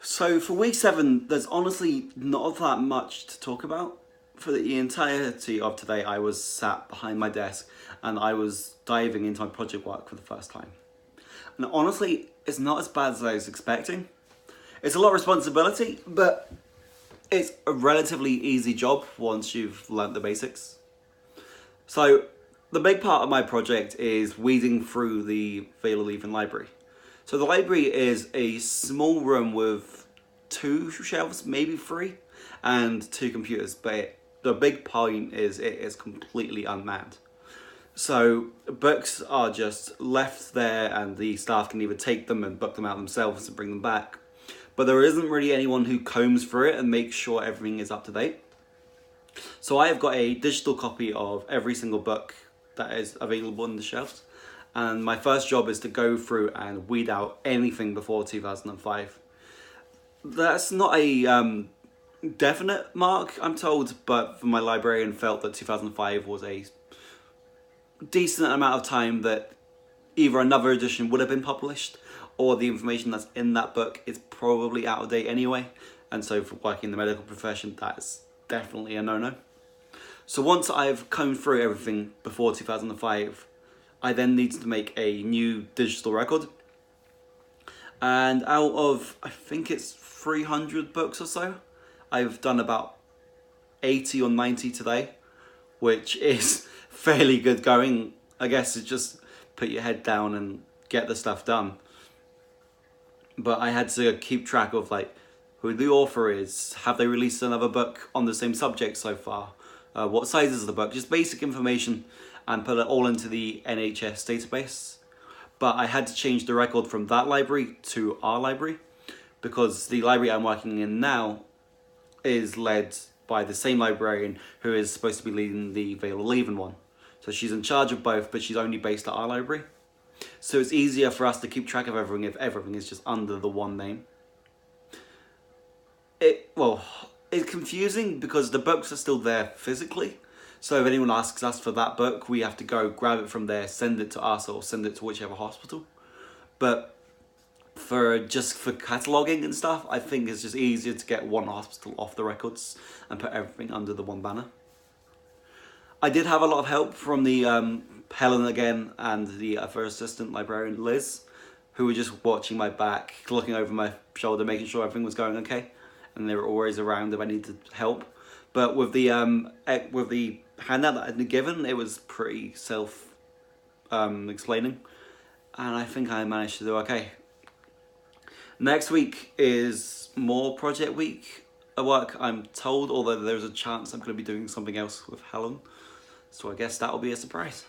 So for week 7, there's honestly not that much to talk about. For the entirety of today, I was sat behind my desk and I was diving into my project work for the first time. And honestly, it's not as bad as I was expecting. It's a lot of responsibility, but it's a relatively easy job once you've learnt the basics. So the big part of my project is weeding through the Vale of Leven library. So the library is a small room with 2 shelves, maybe 3, and 2 computers, but the big point is it is completely unmanned. So books are just left there and the staff can either take them and book them out themselves and bring them back. But there isn't really anyone who combs through it and makes sure everything is up to date. So I have got a digital copy of every single book that is available on the shelves. And my first job is to go through and weed out anything before 2005. That's not a definite mark, I'm told, but my librarian felt that 2005 was a decent amount of time that either another edition would have been published or the information that's in that book is probably out of date anyway. And so for working in the medical profession, that's definitely a no-no. So once I've combed through everything before 2005, I then need to make a new digital record. And out of, I think it's 300 books or so, I've done about 80 or 90 today, which is fairly good going. I guess it's just put your head down and get the stuff done. But I had to keep track of like who the author is, have they released another book on the same subject so far, what size is the book, just basic information, and put it all into the NHS database. But I had to change the record from that library to our library because the library I'm working in now is led by the same librarian who is supposed to be leading the Vale of Leven one. So she's in charge of both, but she's only based at our library. So it's easier for us to keep track of everything if everything is just under the one name. It's confusing because the books are still there physically. So if anyone asks us for that book, we have to go grab it from there, send it to us, or send it to whichever hospital. But for cataloguing and stuff, I think it's just easier to get one hospital off the records and put everything under the one banner. I did have a lot of help from the Helen again and the other assistant librarian Liz, who were just watching my back, looking over my shoulder, making sure everything was going okay, and they were always around if I needed help. But with the handout that I'd been given, it was pretty self-explaining, and I think I managed to do okay. Next week is more project week at work, I'm told, although there's a chance I'm going to be doing something else with Helen, so I guess that'll be a surprise.